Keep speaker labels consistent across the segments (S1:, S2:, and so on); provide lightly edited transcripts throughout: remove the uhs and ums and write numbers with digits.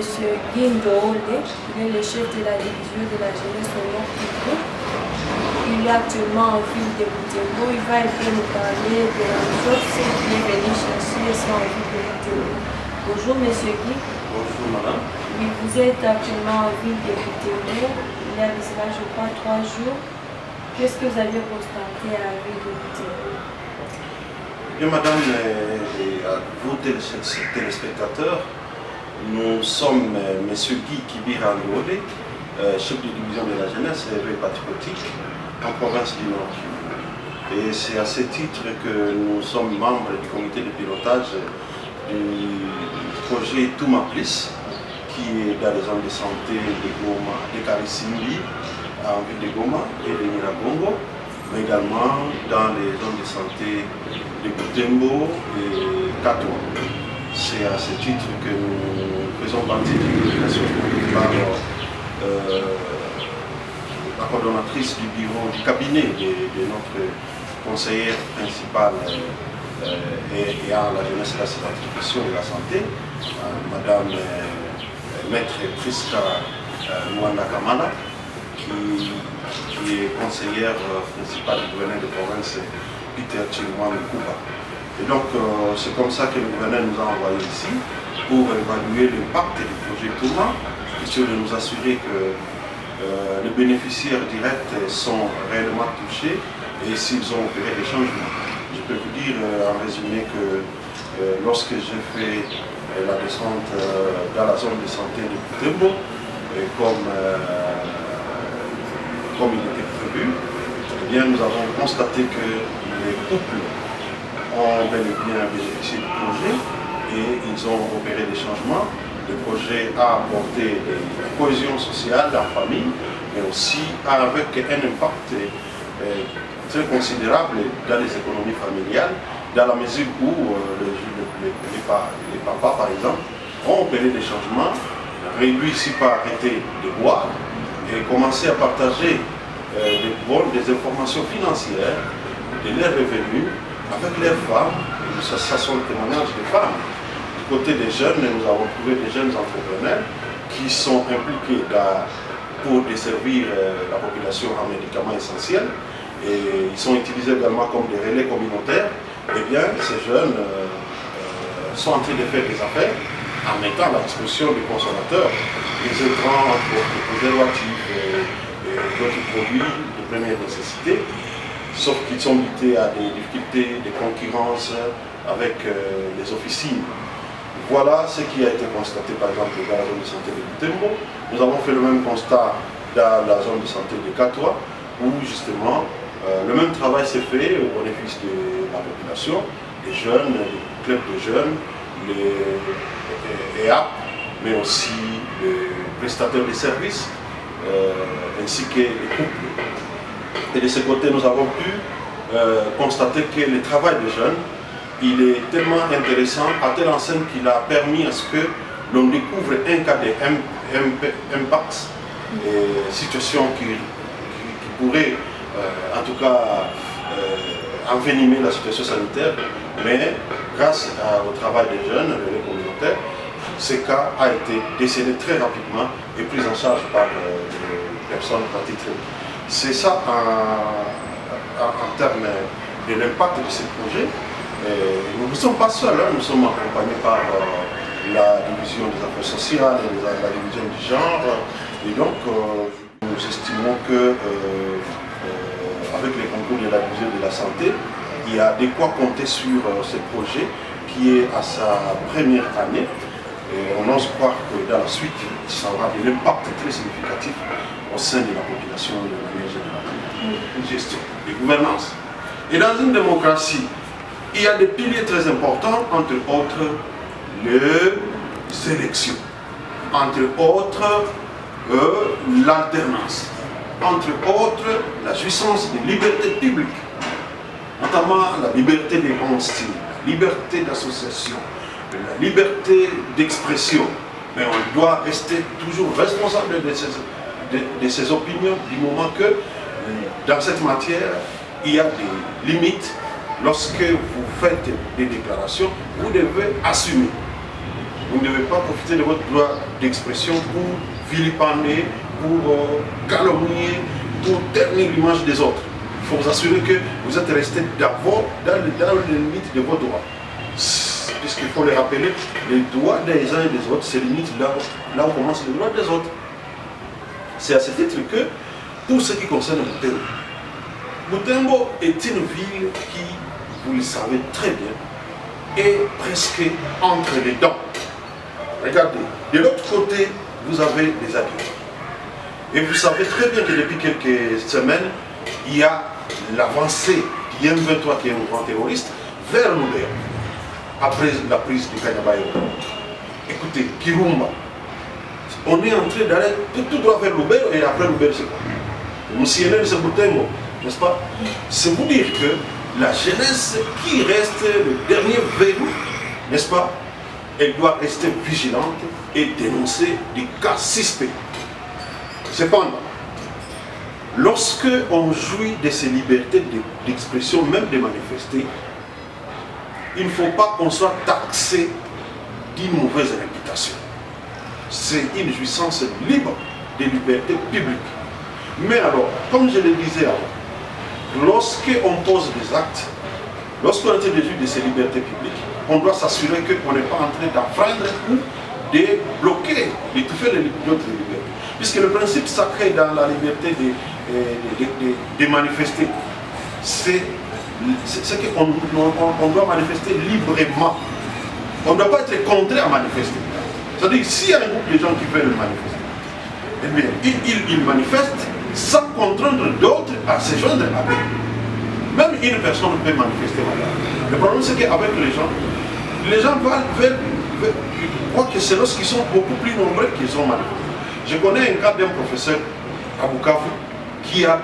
S1: Guy Ndole, il est le chef de la division de la jeunesse au Nord Kivu. Il est actuellement en ville de Butembo. Il va un peu nous parler de la chose qui est venu chercher son ville de Butembo. Bonjour Monsieur Guy.
S2: Bonjour Madame.
S1: Oui, vous êtes actuellement en ville de Butembo. Il y a de cela, je crois, 3 jours. Qu'est-ce que vous avez constaté à la ville de Butembo?
S2: Bien Madame et à vous téléspectateurs, nous sommes M. Guy Kibira Ndole, chef de division de la jeunesse et éveil patriotique en province du Nord. Et c'est à ce titre que nous sommes membres du comité de pilotage du projet Touma Plus, qui est dans les zones de santé de Goma, de Karisimbi, en ville de Goma et de Nyiragongo, mais également dans les zones de santé de Butembo et Katwa. C'est à ce titre que nous faisons partie de l'organisation par la coordonnatrice du bureau du cabinet de notre conseillère principale et à la jeunesse et la attributions de la santé, Madame Maître Priska Mwanda Kamala, qui est conseillère principale du gouverneur de province Peter Chilwan Kuba. Et donc c'est comme ça que le gouverneur nous a envoyés ici pour évaluer l'impact du projet Touma, question de nous assurer que les bénéficiaires directs sont réellement touchés et s'ils ont opéré des changements. Je peux vous dire en résumé que lorsque j'ai fait la descente dans la zone de santé de Butembo, comme il était prévu, eh bien, nous avons constaté que les couples ont bel et bien bénéficié du projet et ils ont opéré des changements. Le projet a apporté la cohésion sociale dans la famille, mais aussi avec un impact très considérable dans les économies familiales, dans la mesure où les papas, par exemple, ont opéré des changements, réduit ici par arrêter de boire et commencé à partager des informations financières de leurs revenus avec leurs femmes. Ça sont les témoignages des femmes. Du côté des jeunes, nous avons trouvé des jeunes entrepreneurs qui sont impliqués pour desservir la population en médicaments essentiels. Et ils sont utilisés également comme des relais communautaires. Eh bien, ces jeunes sont en train de faire des affaires en mettant à la disposition des consommateurs des écrans, des préservatifs et d'autres produits de première nécessité, sauf qu'ils sont limités à des difficultés de concurrence avec les officines. Voilà ce qui a été constaté par exemple dans la zone de santé de Butembo. Nous avons fait le même constat dans la zone de santé de Katwa, où justement le même travail s'est fait au bénéfice de la population, les jeunes, les clubs de jeunes, les EAP, mais aussi les prestataires de services, ainsi que les couples. Et de ce côté, nous avons pu constater que le travail des jeunes, il est tellement intéressant, à telle enseigne qu'il a permis à ce que l'on découvre un cas d'impact, situation qui pourrait en tout cas envenimer la situation sanitaire, mais grâce au travail des jeunes, les communautaires, ce cas a été décelé très rapidement et pris en charge par les personnes attitrées. C'est ça en termes de l'impact de ce projet. Nous ne sommes pas seuls, nous sommes accompagnés par la division des affaires sociales et la division du genre. Et donc, nous estimons que avec les concours de la division de la santé, il y a de quoi compter sur ce projet qui est à sa première année. Et on ose croire que dans la suite, ça aura de l'impact très significatif au sein de la population de manière générale. Une gestion, une gouvernance. Et dans une démocratie, il y a des piliers très importants, entre autres les élections, entre autres l'alternance, entre autres la jouissance des libertés publiques, notamment la liberté des consignes, la liberté d'association, la liberté d'expression. Mais on doit rester toujours responsable de ses opinions du moment que dans cette matière, il y a des limites. Lorsque vous faites des déclarations, vous devez assumer. Vous ne devez pas profiter de votre droit d'expression pour vilipender, pour calomnier, pour ternir l'image des autres. Il faut vous assurer que vous êtes resté d'abord dans les limites de vos droits. Puisqu'il faut les rappeler, les droits des uns et des autres se limitent là où commence les droits des autres. C'est à ce titre que, pour ce qui concerne Butembo, Butembo est une ville qui, vous le savez très bien, est presque entre les dents. Regardez, de l'autre côté, vous avez les habitants. Et vous savez très bien que depuis quelques semaines, il y a l'avancée du M23, qui est un grand terroriste, vers Loubert, après la prise du Kanyabayo. Écoutez, Kirumba, on est en train d'aller tout droit vers Loubert, et après Loubert, c'est quoi? Moussienel, c'est Butembo, n'est-ce pas? C'est vous dire que la jeunesse qui reste le dernier verrou, n'est-ce pas? Elle doit rester vigilante et dénoncer des cas suspects. Cependant, lorsque on jouit de ces libertés d'expression, même de manifester, il ne faut pas qu'on soit taxé d'une mauvaise réputation. C'est une jouissance libre des libertés publiques. Mais alors, comme je le disais avant, lorsqu'on pose des actes, lorsqu'on est en train de jouir de ces libertés publiques, on doit s'assurer qu'on n'est pas en train d'enfreindre ou de bloquer, d'étouffer d'autres libertés. Puisque le principe sacré dans la liberté de manifester, c'est qu'on doit manifester librement. On ne doit pas être contraint à manifester. C'est-à-dire, s'il y a un groupe de gens qui veulent manifester, eh bien, ils manifestent sans contraindre d'autres à se joindre à eux. Même une personne peut manifester. Le problème, c'est qu'avec les gens croient que c'est lorsqu'ils sont beaucoup plus nombreux qu'ils ont manifesté. Je connais un cas d'un professeur à Bukavu qui a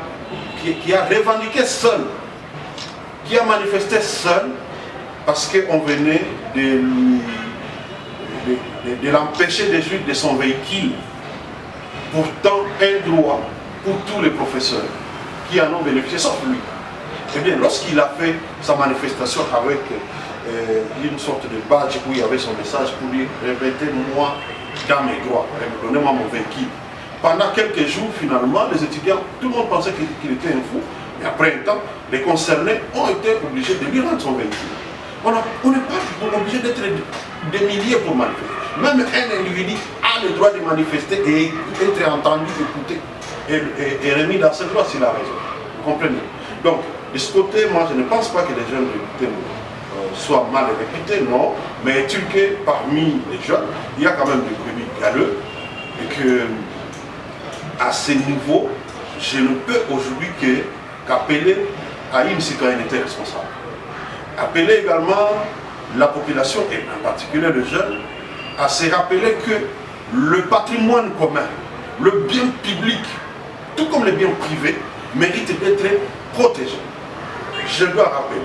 S2: revendiqué seul, qui a manifesté seul parce qu'on venait de l'empêcher de jouir de son véhicule. Pourtant, un droit pour tous les professeurs qui en ont bénéficié, sauf lui. Eh bien, lorsqu'il a fait sa manifestation avec une sorte de badge où il y avait son message pour dire « Remettez-moi dans mes droits, donnez-moi mon véhicule ». Pendant quelques jours, finalement, les étudiants, tout le monde pensait qu'il était un fou. Mais après un temps, les concernés ont été obligés de lui rendre son véhicule. On n'est pas obligé d'être des milliers pour manifester. Même un individu a le droit de manifester et être entendu, écouté et remis dans ses droits s'il a raison. Vous comprenez? Donc, de ce côté, moi, je ne pense pas que les jeunes de soient mal réputés, non. Mais est-il que parmi les jeunes, il y a quand même des brebis galeux et que, à ce niveau, je ne peux aujourd'hui qu'appeler à une citoyenneté responsable. Appeler également la population, et en particulier les jeunes, à se rappeler que le patrimoine commun, le bien public, tout comme les biens privés, mérite d'être protégé. Je dois rappeler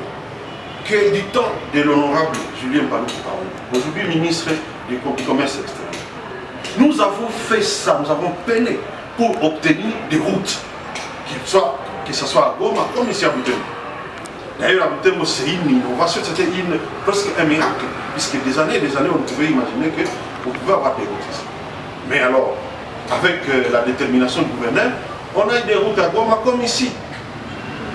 S2: que du temps de l'honorable Julien Paloukou, aujourd'hui ministre du Commerce extérieur, nous avons fait ça, nous avons peiné pour obtenir des routes, que ce soit à Goma comme ici à Butembo. D'ailleurs, à Butembo, c'est une innovation, c'était presque un miracle, puisque des années et des années, on pouvait imaginer qu'on pouvait avoir des routes ici. Mais alors, avec la détermination du gouverneur, on a eu des routes à Goma comme ici.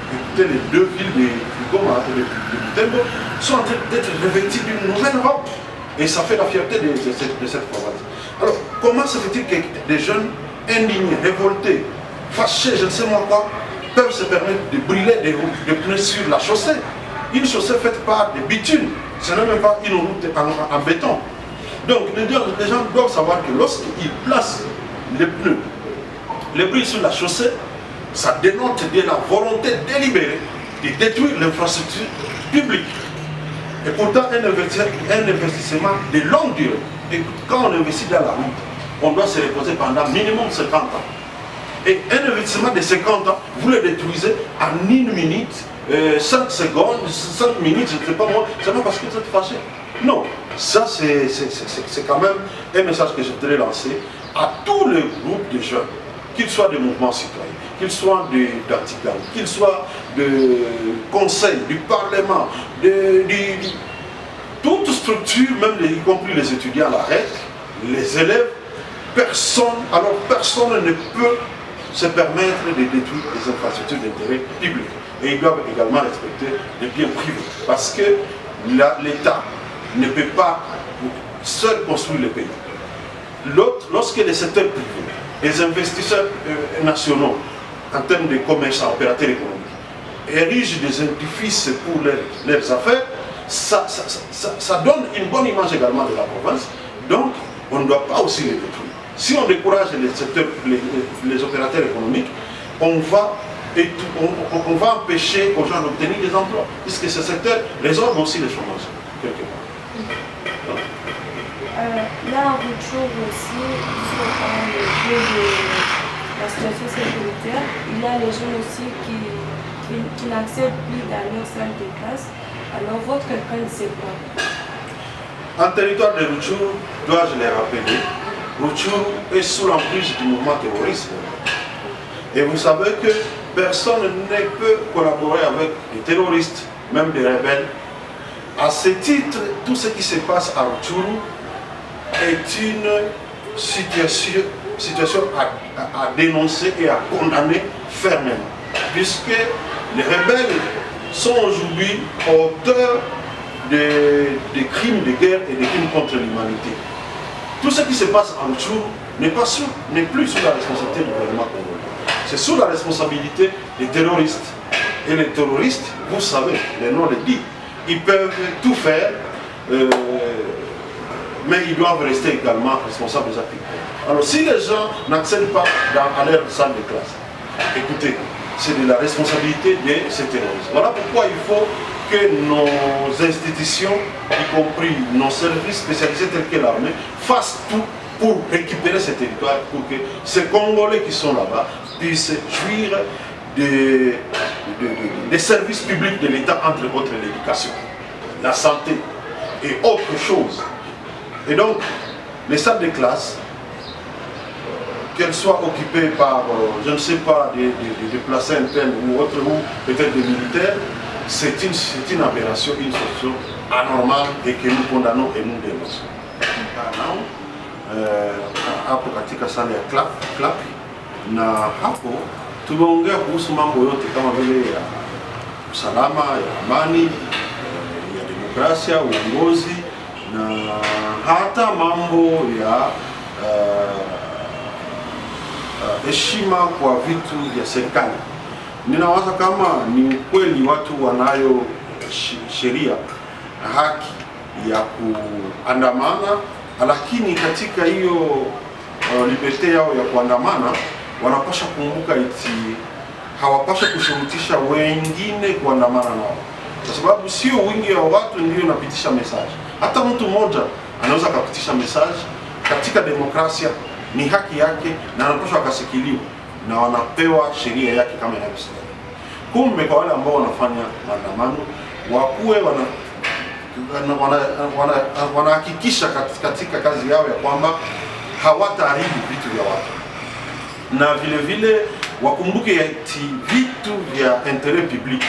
S2: Écoutez, les deux villes de Goma et de Butembo sont en train d'être revêtues d'une nouvelle robe. Et ça fait la fierté de cette province. Alors, comment se fait-il que des jeunes indignés, révoltés, fâchés, je ne sais moi quoi, peuvent se permettre de brûler des pneus sur la chaussée? Une chaussée faite par des bitumes, ce n'est même pas une route en béton. Donc, les gens doivent savoir que lorsqu'ils placent les pneus, les brûlent sur la chaussée, ça dénote de la volonté délibérée de détruire l'infrastructure publique. Et pourtant, un investissement de longue durée. Et quand on investit dans la route, on doit se reposer pendant minimum 50 ans. Et un investissement de 50 ans, vous le détruisez en 1 minute, 5 secondes, 5 minutes, je ne sais pas moi, seulement parce que vous êtes fâché. Non, ça c'est quand même un message que je voudrais lancer à tous les groupes de jeunes, qu'ils soient des mouvements citoyens, qu'ils soient d'articles, qu'ils soient de conseils, du Parlement, toute structure, même y compris les étudiants l'arrêtent, les élèves, personne ne peut se permettre de détruire les infrastructures d'intérêt public. Et ils doivent également respecter les biens privés. Parce que l'État ne peut pas seul construire le pays. Lorsque les secteurs privés, les investisseurs nationaux, en termes de commerçants, opérateurs économiques, érigent des édifices pour leurs affaires, ça donne une bonne image également de la province. Donc, on ne doit pas aussi les détruire. Si on décourage les opérateurs économiques, on va empêcher aux gens d'obtenir des emplois, puisque ce secteur résorbe aussi les chômages, quelque part.
S1: Là, en retour aussi, sur le jeu de la situation sécuritaire, il y a les jeunes aussi qui n'acceptent plus dans leur salle de classe. Alors, votre crainte, c'est quoi?
S2: En territoire de Rutshuru, dois-je les rappeler, Rutshuru est sous l'emprise du mouvement terroriste. Et vous savez que personne ne peut collaborer avec les terroristes, même des rebelles. À ce titre, tout ce qui se passe à Rutshuru est une situation à dénoncer et à condamner fermement. Puisque les rebelles sont aujourd'hui auteurs des crimes de guerre et des crimes contre l'humanité. Tout ce qui se passe en Rutshuru n'est plus sous la responsabilité du gouvernement congolais. C'est sous la responsabilité des terroristes. Et les terroristes, vous savez, les noms le disent, ils peuvent tout faire, mais ils doivent rester également responsables des activités. Alors si les gens n'accèdent pas à leur salle de classe, écoutez, c'est de la responsabilité de ces terroristes. Voilà pourquoi il faut que nos institutions, y compris nos services spécialisés tels que l'armée, fassent tout pour récupérer ces territoires, pour que ces Congolais qui sont là-bas puissent jouir des services publics de l'État, entre autres l'éducation, la santé et autres choses. Et donc, les salles de classe, qu'elles soient occupées par, je ne sais pas, des déplacés internes ou autres, ou peut-être des militaires, c'est une aberration, une situation anormale et que nous condamnons et nous dénonçons. Hapo katika sala ya clap na hapo tumeongea kuhusu mambo yote kama vile ya usalama, ya amani, ya demokrasia, uongozi na hata mambo ya heshima kwa vitu vya serikali. Ninawaza kama ni kweli watu wanayo sheria na haki ya kuandamana, lakini katika hiyo liberte yao ya kuandamana wanapasha kumbuka eti hawapasha kushurutisha wengine kuandamana nao, kwa sababu sio wingi wa watu ndio unapitisha message. Hata mtu mmoja anaweza kupitisha message. Katika demokrasia ni haki yake na anapaswa akasikiliwa na wanapewa sheria yake kama inavyostahili. Kumbe kwa wale ambao wanafanya maandamano wakuwe wanahakikisha katika kazi yao ya kwamba hawataharibu vitu vya watu, na vile vile wakumbuke eti vitu vya interet public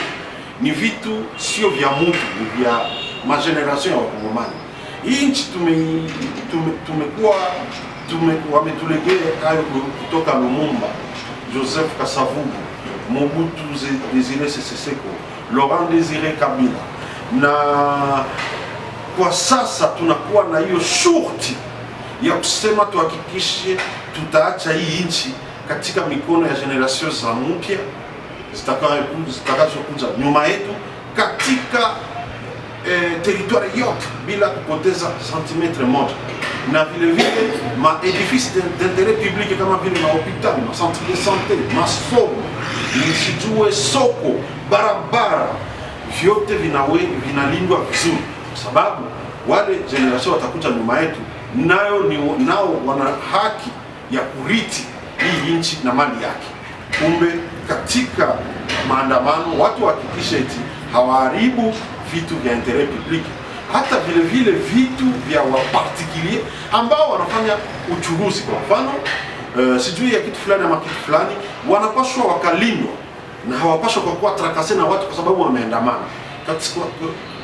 S2: ni vitu sio vya mtu, ni vya mageneration ya Wakongomani. Hii nchi wametulegea hayo kutoka Lumumba, Joseph Kasavubu, Mobutu Désiré Seseko, Laurent Désiré Kabila, na kwa sasa tunakuwa na hiyo shurti ya kusema tuhakikishe tutaacha hii nchi katika mikono ya generation za mpya zitakazokuja nyuma yetu katika territoire yote bila kupoteza santimetre moja, na vile vile ma edifice d'interet public kama vile mahopitali, ma centre de santé, masomo, nisijue soko, barabara, vyote vinalindwa vizuri, kwa sababu wale generation watakuja nyuma yetu nao wana haki ya kuriti hii nchi na mali yake. Kumbe katika maandamano watu hakikisha eti hawaharibu vitu vya interet public, hata vile vile vitu vya wapartikulier ambao wanafanya uchuruzi. Kwa mfano sijui ya kitu fulani ama kitu fulani, wanapaswa wakalindwa na hawapaswa kwa kuwa trakase na watu kwa sababu wameandamana.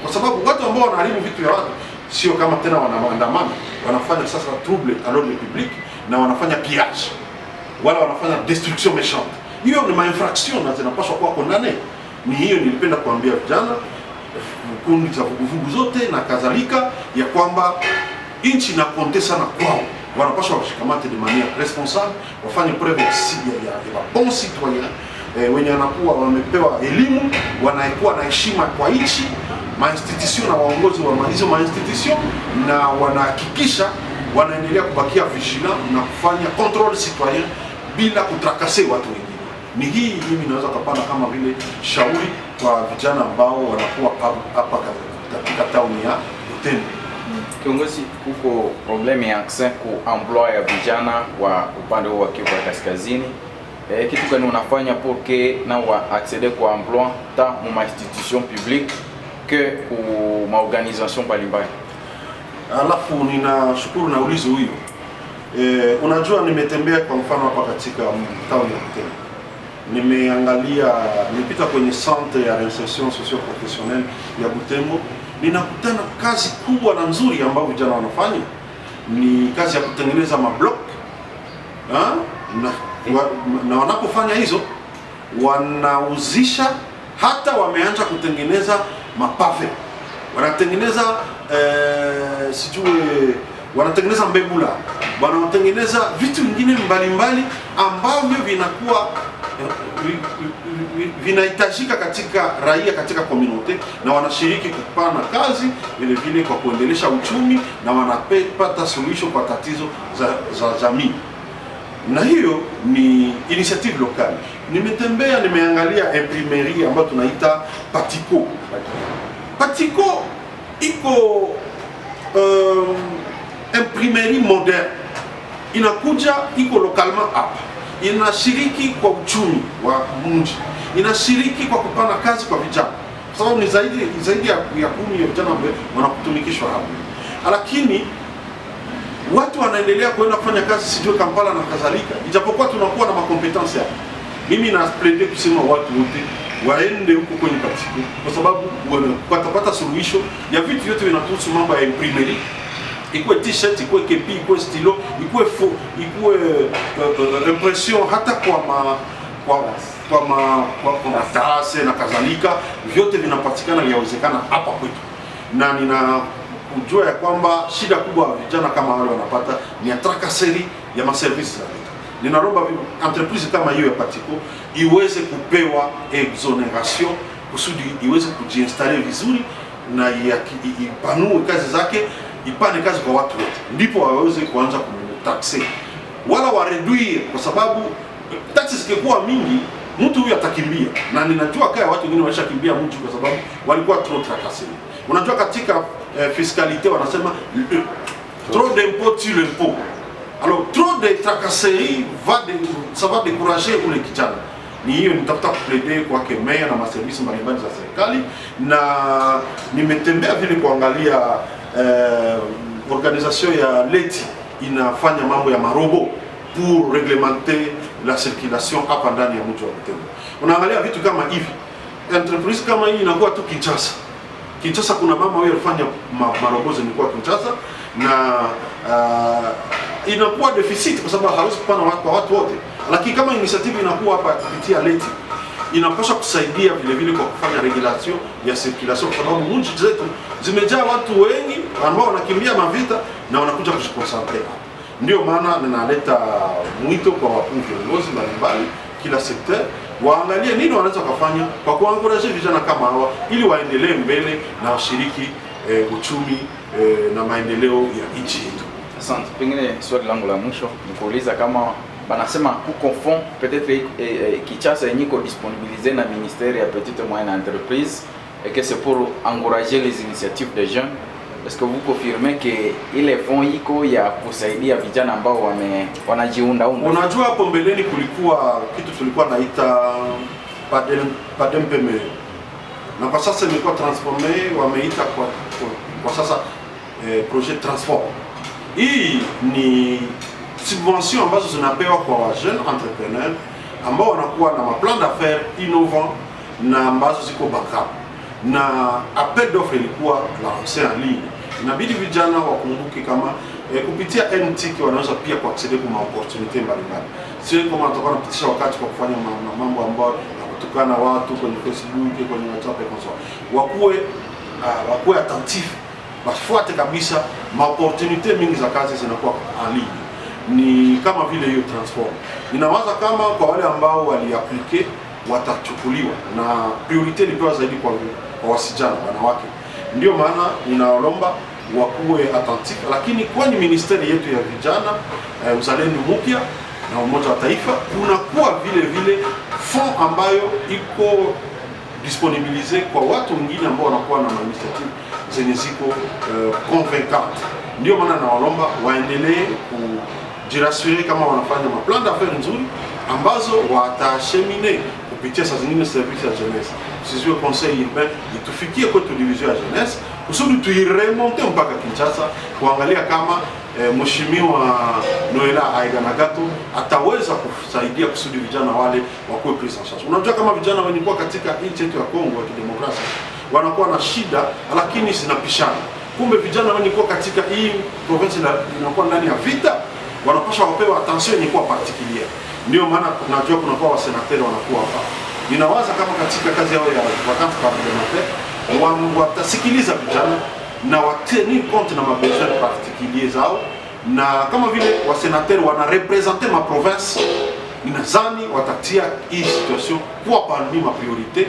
S2: kwa sababu watu ambao wanaharibu vitu vya watu sio kama tena wanaandamana, wanafanya sasa trouble à l'ordre public na wanafanya pillage wala wanafanya destruction méchante. Hiyo ni ma-infraction na zinapaswa kuwa condamné. Ni hiyo nilipenda kuambia vijana, kundi za vuguvugu zote na kadhalika, ya kwamba nchi inakonte sana kwao, wanapaswa washikamate de manière responsable, wafanye preuve ya bon citoyen wenye wanakuwa wamepewa elimu, wanakuwa na heshima kwa nchi, ma-institution na waongozi wa hizo ma-institution, na wanahakikisha wanaendelea kubakia vigilant na kufanya control citoyen bila kutrakase watu wengine. Ni hii mimi naweza kupana kama vile shauri kwa vijana ambao wanakuwa hapa katika tauni ya Butembo.
S3: Kiongozi, kuko probleme ya accès ku emploi ya vijana wa upande wa Kivu Kaskazini. Kitu gani unafanya pour que na wa accéder kwa emploi ta mu institution publique que ku ma organisation mbalimbali?
S2: Alafu ninashukuru na ulizo huyo. Unajua nimetembea kwa mfano hapa katika tauni ya Butembo. Nimepita kwenye centre ya insertion socio-professionnelle ya Butembo. Ninakutana kazi kubwa na nzuri ambayo vijana wanafanya. Ni kazi ya kutengeneza mablok. Na wanapofanya hizo wanauzisha, hata wameanza kutengeneza mapave. Wanatengeneza wanatengeneza mbebula, wanatengeneza vitu vingine mbalimbali ambavyo vinakuwa vinahitajika katika raia, katika community, na wanashiriki kupana kazi vile vile kwa kuendelesha uchumi, na wanapata suluhisho kwa tatizo za jamii. Na hiyo ni initiative locale. Nimetembea, nimeangalia imprimerie ambayo tunaita Patiko. Patiko iko imprimerie moderne, inakuja iko localement hapa, inashiriki kwa uchumi wa mji, inashiriki kwa kupana kazi kwa vijana, kwa sababu ni zaidi ya 10 ya vijana ambao wanakutumikishwa hapa. Lakini watu wanaendelea kwenda kufanya kazi sijui Kampala na kadhalika, ijapokuwa tunakuwa na makompetensi hapa. Mimi na plaider kusema watu wote waende huko kwenye Patiko, kwa sababu watapata suluhisho ya vitu vyote vinatuhusu mambo ya imprimerie. Ikuwe t-shirt, ikuwe kepi, ikuwe stilo, ikuwe impression, hata kwa matarase na kadhalika, vyote vinapatikana, vyawezekana hapa kwetu. Na ninakujua ya kwamba shida kubwa vijana kama wale wanapata ni atrakaseri ya maservisi za leta. Ninaomba entreprise kama hiyo ya Patiko iweze kupewa exoneration kusudi iweze kujiinstaller vizuri na ipanue kazi zake, ipane kazi kwa watu wote, ndipo waweze kuanza kumtaxe wala wa reduire, kwa sababu taxi zikikuwa mingi mtu huyu atakimbia. Na ninajua kaya watu wengine walishakimbia mji kwa sababu walikuwa trop tracassés. Unajua katika fiscalité wanasema trop d'impôt tue l'impôt. Alors trop de tracasserie ça va décourager ule kijana. Ni hiyo nitafuta kuplaider kwa kemea na maservisi mbalimbali za serikali, na nimetembea vile kuangalia organisation ya Leti inafanya mambo ya marobo pour réglementer la circulation hapa ndani ya mji wa Butembo. Unaangalia vitu kama hivi, entreprise kama hii inakuwa tu Kinshasa kuna mama huyo alifanya marobo zilikuwa Kinshasa, na inakuwa deficit kwa sababu hawezi kupana kwa watu wote. Lakini kama initiative inakuwa hapa kupitia Leti, inapaswa kusaidia vile vile kwa kufanya regulation ya circulation, kwa sababu mji zetu zimejaa watu wengi ambao wanakimbia mavita na wanakuja kujikonsentre. Ndio maana ninaleta mwito kwa wakuu viongozi mbalimbali kila sekta, waangalie nini wanaweza kufanya kwa kuencourage vijana kama hawa ili waendelee mbele na washiriki uchumi na maendeleo ya nchi yetu.
S3: Asante. Pengine swali langu la mwisho ni kuuliza kama banasema kuko fond peut-être Kinshasa yeniko disponibilisé na ministère ya petite et moyenne entreprise et que c'est pour encourager les initiatives des jeunes. Est-ce que vous confirmez que ile fond iko ya kusaidia vijana ambao wanajiunda?
S2: Unajua hapo mbeleni kulikuwa kitu tulikuwa naita PADEMPME, na kwa sasa imekuwa transformé, wameita kwa sasa projet transform. Hii ni subvention ambazo zinapewa kwa jeune entrepreneur ambao wanakuwa na maplan d'affaires innovant na ambazo ziko bankable. na appel d'offre ilikuwa lancé en ligne. Inabidi vijana wakumbuke kama kupitia NTIC wanaweza pia kuacceder kwa opportunity mbalimbali. Sio kama watakuwa wanapitisha wakati kwa kufanya mambo ambayo kutukana watu kwenye Facebook, kwenye WhatsApp na so. Wakuwe attentif, bafuate kabisa opportunity mingi za kazi zinakuwa en ligne. Ni kama vile hiyo transform. Ninawaza kama kwa wale ambao waliaplike watachukuliwa na priority ilipewa zaidi kwa wasijana wanawake. Ndio maana ninaomba wakuwe attentif, lakini kwani ministeri yetu ya vijana uzalendo mpya na Umoja wa Taifa kunakuwa vile fond ambayo iko disponibilize kwa watu wengine ambao wanakuwa na initiative zenye ziko convaincante. Ndio maana naomba waendelee kujirassurer kama wanafanya maplan d'affaires nzuri ambazo watashemine kupitia saa zingine service ya jeunesse. Sisi wa conseil urbain itufikie kwetu division ya jeunesse kusudi tuiremonte mpaka Kinshasa kuangalia kama mheshimiwa Noela Aiganagato ataweza kusaidia kusudi vijana wale wakuwe prise en charge. Unajua kama vijana wenikuwa katika nchi yetu ya Kongo ya kidemokrasia wanakuwa na shida lakini zinapishana. Kumbe vijana wenikuwa katika hii province inakuwa ndani ya vita wanapaswa wapewa attention yenye kuwa particulier. Ndio maana tunajua kuna kwa wasenateri wanakuwa hapa. Ninawaza kama katika kazi yao ya vacances parlementaire watasikiliza vijana na wateni compte na mabesoin particulier zao, na kama vile wasenateri wanarepresenter ma province, ninazani watatia hii situation kwa parmi ma priorite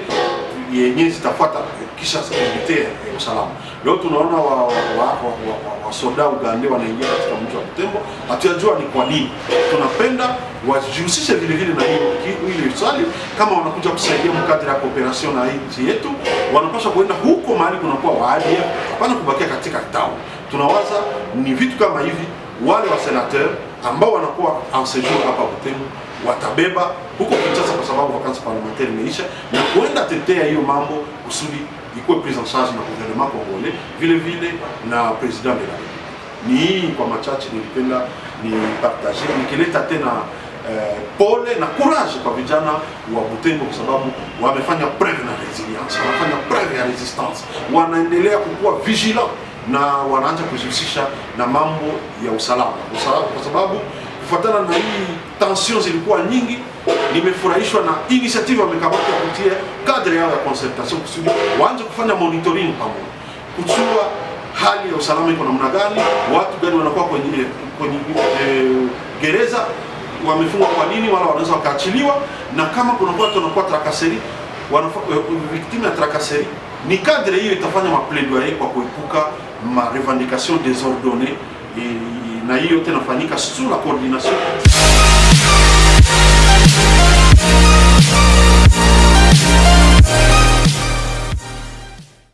S2: yenye zitafuata kisha priorite ya usalama. Leo tunaona wa soda Uganda wanaingia katika mji wa Butembo, hatujajua ni kwa nini. Tunapenda wajihusishe vile na hili swali, kama wanakuja kusaidia mkadri ya cooperation na nchi yetu, wanapaswa kwenda huko mahali kunakuwa waadi, hapana kubakia katika town. Tunawaza ni vitu kama hivi wale wa senateur ambao wanakuwa en séjour hapa Butembo watabeba huko Kinshasa kwa sababu vacances parlementaire imeisha, na kuenda tetea hiyo mambo kusudi ikuwe prise en charge na gouvernement congolais vile na president de la République. Ni kwa machache nilipenda ni partager nikileta tena pole na courage kwa vijana wa Butembo kwa sababu wamefanya preuve na resilience, wanafanya preuve ya resistance, wanaendelea kuwa vigilant na wanaanza kujihusisha na mambo ya usalama kwa sababu kufuatana na hii tension zilikuwa nyingi. Nimefurahishwa na initiative wamekamata kutia cadre yao ya concertation kusudi waanze kufanya monitoring pamoja, kujua hali ya usalama iko namna gani, watu gani wanakuwa kwenye gereza, wamefungwa kwa nini, wala wanaweza wakaachiliwa, na kama kuna watu wanakuwa tracasserie, victime ya tracasserie, ni cadre hiyo itafanya maplaidoyer kwa kuepuka ma revendication désordonnée, na hiyo tena fanyika sous la coordination